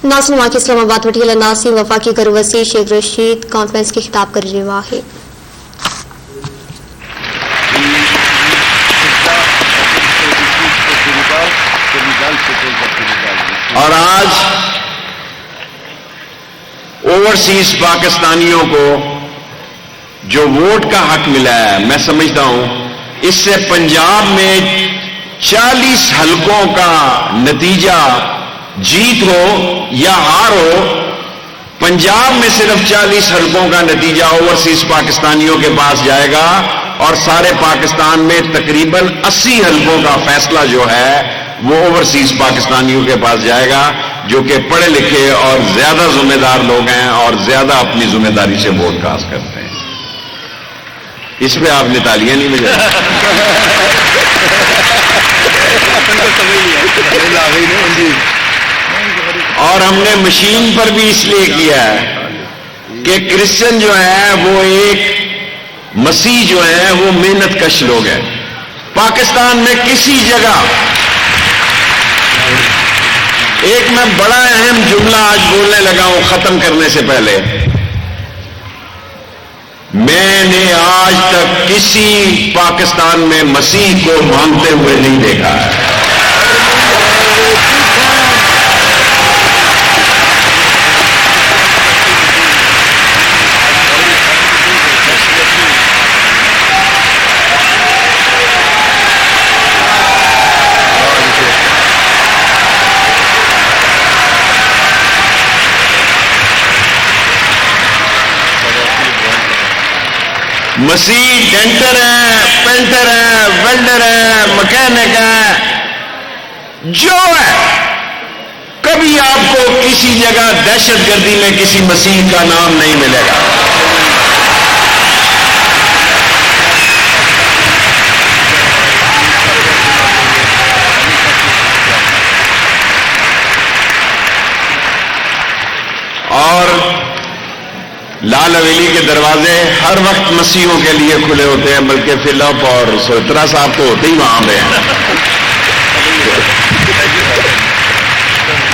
नासिन वाक़ इस्लामाबाद वटीला नासिन वफाकी गरवसी शेख रशीद कॉन्फ्रेंस के खिताब कर रहा है। और आज ओवरसीज पाकिस्तानियों को जो वोट का हक मिला है, मैं समझता हूं इससे पंजाब में 40 हलकों का नतीजा जीत हो या हार हो, पंजाब में सिर्फ 40 हलकों का नतीजा ओवरसीज पाकिस्तानियों के पास जाएगा और सारे पाकिस्तान में तकरीबन 80 हलकों का फैसला जो है वो ओवरसीज पाकिस्तानियों के पास जाएगा, जो कि पढ़े लिखे और ज्यादा जिम्मेदार लोग हैं और ज्यादा अपनी जिम्मेदारी से वोट कास्ट करते हैं। इस पे आपने तालियां नहीं बजाई। और हमने मशीन पर भी इसलिए किया है कि क्रिश्चियन जो है वो एक मसीह जो है वो मेहनत कश लोग हैं। पाकिस्तान में किसी जगह एक मैं बड़ा अहम जुमला आज बोलने लगा हूं खत्म करने से पहले, मैंने आज तक किसी पाकिस्तान में मसीह को मांगते हुए नहीं देखा है। मसीह डेंटर है, पेंटर है, वेल्डर है, मैकेनिक है, जो है, कभी आपको किसी जगह दहशतगर्दी में किसी मसीह का नाम नहीं मिलेगा। और लाल हवेली के दरवाजे हर वक्त मसीहों के लिए खुले होते हैं, बल्कि फिलिप और सोत्रा साहब तो होते ही वहां पे हैं।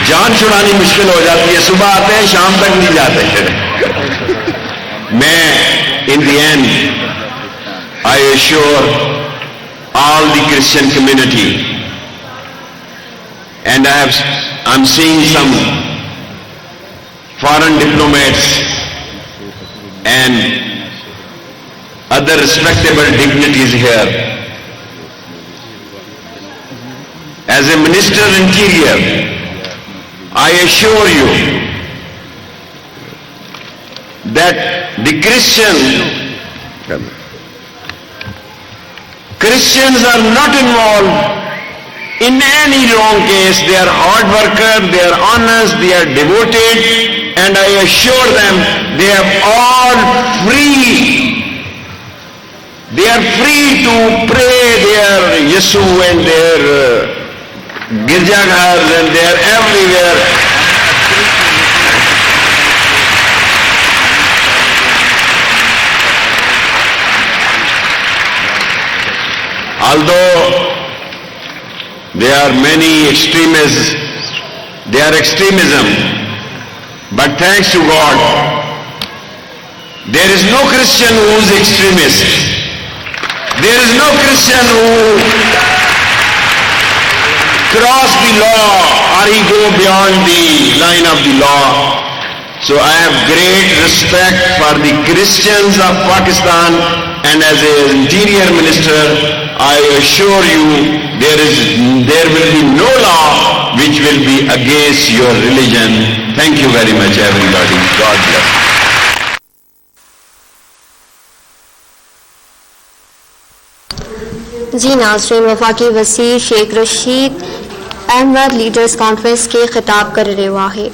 जान छुड़ानी मुश्किल हो जाती है, सुबह आते हैं शाम तक नहीं जाते। मैं in the end I assure all the Christian community and I am seeing some foreign diplomats and other respectable dignities here. As a Minister Interior, I assure you that the Christians are not involved in any wrong case. They are hard workers, they are honest, they are devoted, and I assure them they are all free. They are free to pray their Yesu and their Girjaghars, and they are everywhere. Although there are many extremists, they are extremism. But thanks to God, there is no Christian who is extremist. There is no Christian who cross the law or he go beyond the line of the law. So I have great respect for the Christians of Pakistan, and as an interior minister, I assure you there will be no law which will be against your religion. Thank you very much, everybody. God bless. जी नाज़रीन, वफाकी वसी Sheikh Rashid Ahmad leaders conference के खिताब कर रहा है।